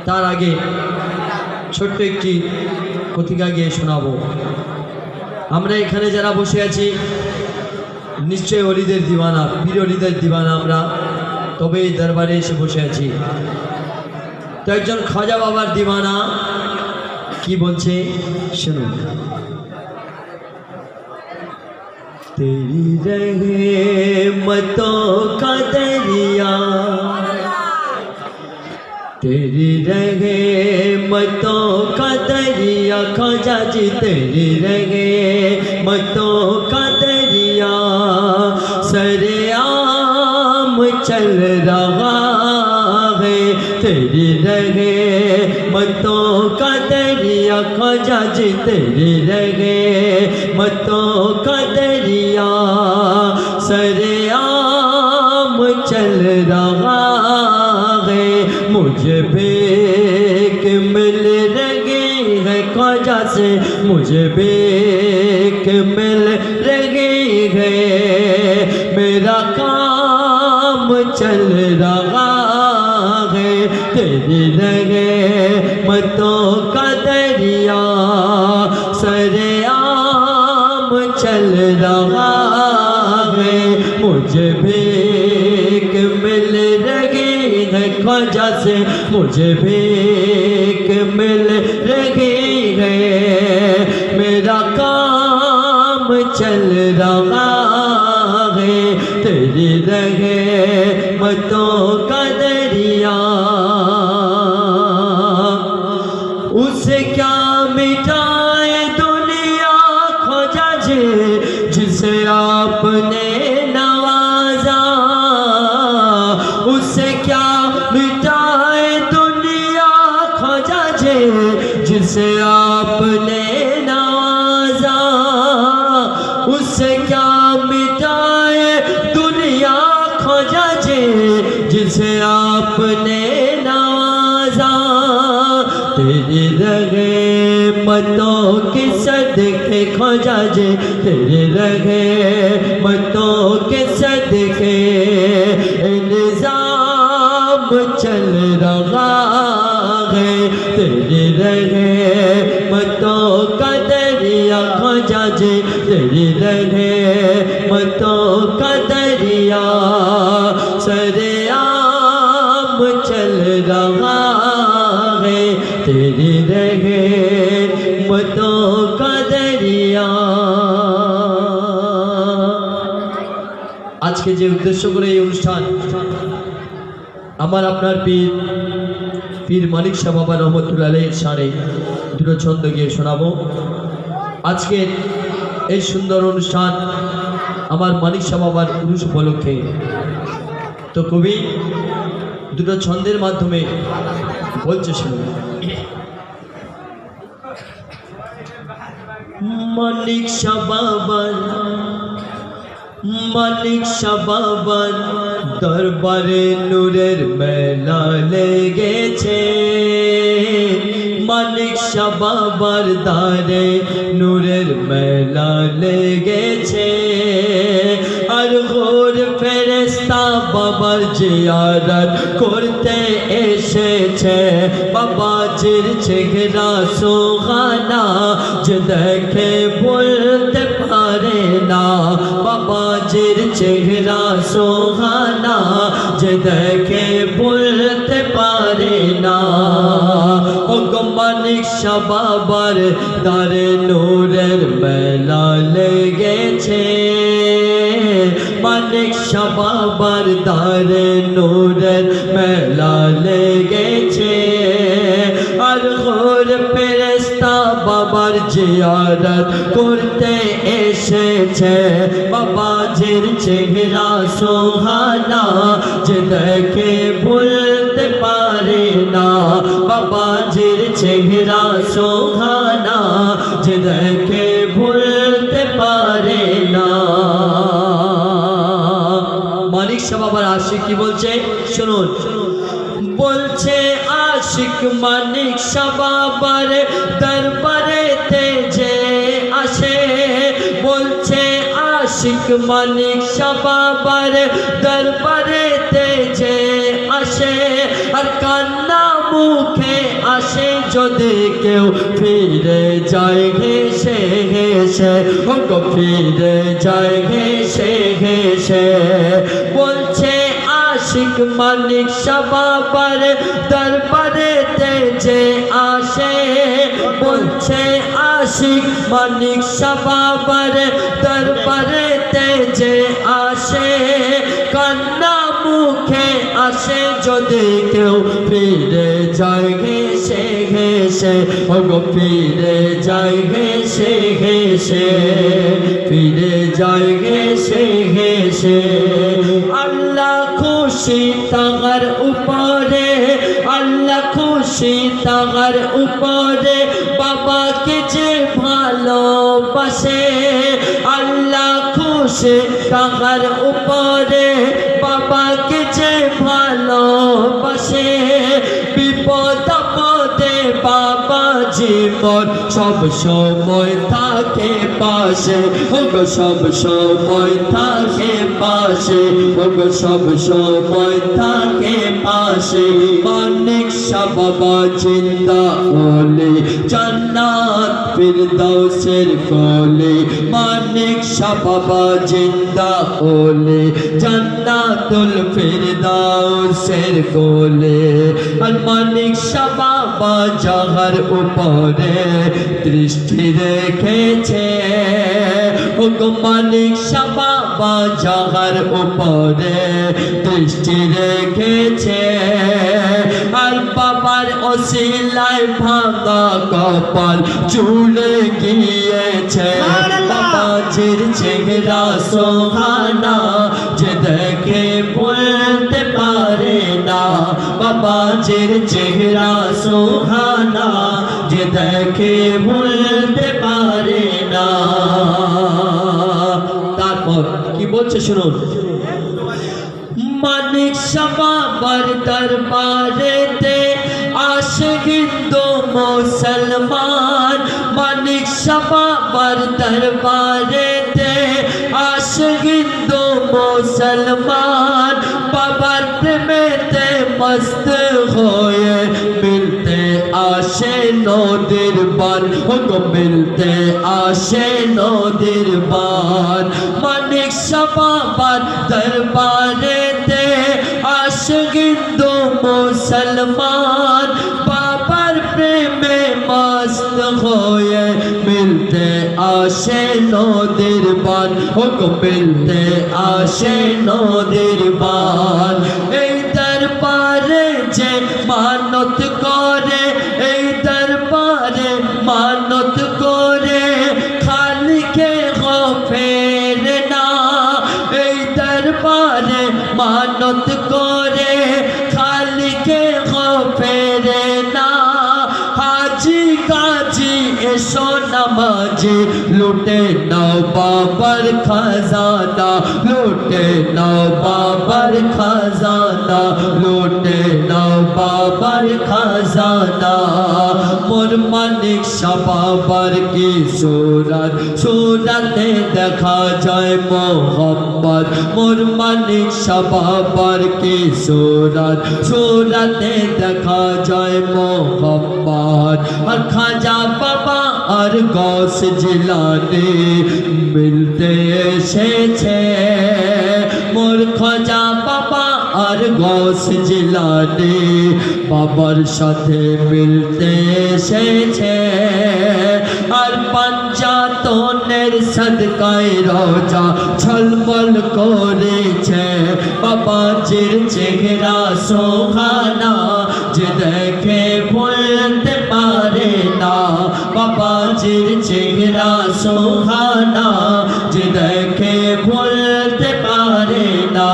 তার আগে ছোট্ট একটি কথিকা গিয়ে শোনাবো। আমরা এখানে যারা বসে আছি নিশ্চয়ই অলিদের দিওয়ানা, পীর অলিদের দিওয়ানা আমরা, তবে এই দরবারে এসে বসে আছি। তো একজন খাজা বাবার দিওয়ানা কি বলছে শুনুন। तेरी रहमतों का दरिया, तेरी रहमतों का दरिया ख्वाजा जी, तेरी रहमतों का दरिया सरेआम चल रहा है। तेरी रहमतों का दरिया ख्वाजा जी, तेरी रहमतों का दरिया सरेआम चल रहा है। मुझे भीख मिल रही है ख्वाजा से, मुझे भीख मिल रही है। मेरा काम चल रहा है। तेरी रहमतों का दरिया सरेआम चल रहा है। मुझे भीख मिल रही है ख्वाजा से, मुझे भीख मिल रही है। मेरा काम चल रहा है। तेरी रहमतों का दरिया उसे क्या मिटाए दुनिया ख्वाजा जी, जिसे आपने नवाजा। उसे क्या मिटाए दुनिया ख्वाजा जी, जिसे आपने नवाजा। उसे क्या मिटाए दुनिया ख्वाजा जी, जिसे आपने नवाजा। तेरी रहमतों के सदके ख्वाजा जी, तेरे रहमतों के सदके निज़ाम चल रहा है। तेरी रहमतों का दरिया ख्वाजा जी, तेरी रहमतों का दरिया सरेआम चल रहा है। तेरी रहमतों का दरिया। आज के जे उद्देश्य করে এই অনুষ্ঠান, আমার আপনার পীর মানিক শাহ বাবা রহমতুল্লাহ আলাইহির শানে দুটো ছন্দ গিয়ে শোনাবো। আজকের এই সুন্দর অনুষ্ঠান আমার মানিক শাহ বাবার উরুস উপলক্ষে। তো কবি দুটো ছন্দের মাধ্যমে বলছে শুনুন। মানিক শাহ বাবার, মানিক শাহ বাবার দরবারে নূরের মেলা লেগেছে। মানিক শাহ বাবার দারে নূরের মেলা লেগেছে। আর ঘোর ফেরেশতা বাবার জিয়ারত করতে এসেছে। বাবাজির চেহারা সোহানা যে দেখে বলতে পারে না। বাবাজির চেহারা সোহানা যে দেখে বলতে পারে না। ও গো মানিক শাহ বাবার দারে নূরের মেলা লেগেছে। মানিক শাহ বাবার দারে নূরের মেলা লেগেছে। আর ঘোর ফেরেশতা বাবার জিয়ারত করতে এসেছে। বাবাজির চেহারা সোহানা যে দেখে ভুলতে পারে না। বাবাজির চেহারা সোহানা যে দেখে ভুলতে পারে না। মানিক শাহ বাবার আশিক কি বলছে শুনুন। বলছে আশিক মানিক শাহ বাবার দরবারেতে যে আসে। বলছে আশিক মানিক শাহ বাবার দরবারেতে যে আসে। আর কান্না মুখে আসে যদি কেউ ফিরে যায় ঘেসে ঘেসে, ফিরে যায় ঘেসে ঘেসে। বলছে আশিক মানিক শাহ বাবার দরবারেতে যে আসে, বলছে আশিক মানিক শাহ বাবার দরবারেতে যে আসে, কান্না মুখে আসে যদি কেউ ফিরে যায় ঘেসে ঘেসে, ফিরে যায় ঘেসে ঘেসে, ফিরে যায় ঘেসে ঘেসে। আল্লাহ খুশি তার উপরে, আল্লাহ খুশি তার উপরে, বাবাকে যে ভালোবাসে। আল্লাহ খুশি তার উপরে, বাবাকে যে ভালোবাসে। বিপদ আপদে বাবা জীবন সব সময় থাকে পাশে, সব সময় থাকে পাশে, সব সময় থাকে পাশে। মানিক শাহ বাবা জিন্দা ওলি, জান্নাত ফিরদৌসের কোলে। মানিক শাহ বাবা জিন্দা ওলি, জান্নাতুল ফিরদৌসের কোলে। আর মানিক শাহ বাবা যাহার উপরে দৃষ্টি রেখেছে, মানিক শাহ বাবা যাহার উপরে দৃষ্টি রেখেছে। আর বাবার ওসিলায় ভাঙা কপাল চুলে গিয়েছে। বাবাজির চেহারা সোহানা যে দেখে বলতে পারে না, বাবাজির চেহারা সোহানা যে দেখে বলতে পারে না। তারপর কি বলছে শুনুন। মানিক শাহ বাবার দরবারেতে আসে হিন্দু মুসলমান, মানিক শাহ বাবার দরবারেতে আসে হিন্দু মুসলমান। বাবার প্রেমেতে মস্ত হয়ে মিলতে আসে নদীর বান, মিলতে আসে নদীর বান। মানিক শাহ বাবার দরবারেতে আসে হিন্দু মুসলমান, বাবার প্রেমে মস্ত হয়ে মিলতে আসে নদীর বান, মিলতে আসে নদীর বান। এই দরবারে যে মানত করে, এই দরবারে মানত করে, খালিকে গফের না। এই দরবারে মানত করে, খালিকে গফের না। হাজি কাজী এসো নামাজি, লুটে নাও বাবার খাজানা, লুটে নাও বাবার খাজানা, লুটে নাও বাবার খাজানা। মোর মানিক শাহ বাবার কি সুরত, সুরতে দেখা যায় মোহাম্মদ। মোর মানিক শাহ বাবার কি সুরত, সুরতে দেখা যায় মোহাম্মদ। আর খাজা বাবা আর গৌস জিলানি মিলতে এসেছে, মোর খাজা বাবা আর গৌস জিলানি বাবার সাথে মিলতে এসেছে। আর পাঞ্জাতনের সদকায় রোজা ঝলমল করেছে, বাবাজির চেহারা সোহানা যে দেখে বলতে পারে না, বাবাজির চেহারা সোহানা যে দেখে বলতে পারে না।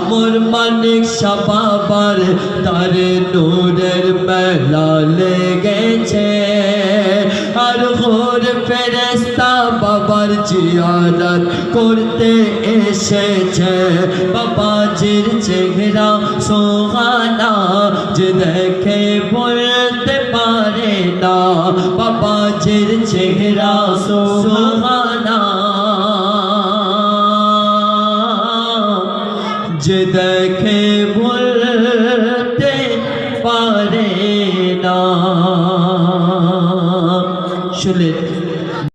মোর মানিক শাহ বাবার তারে নূরের মেলা লেগেছে। আর ঘোর ফেরেশতা বাবার জিয়ারত করতে এসেছে, বাবাজির চেহারা সোহানা যে দেখে বলতে পারে না, বাবাজির চেহারা সোহানা যে দেখে বলতে পারে শুনলেন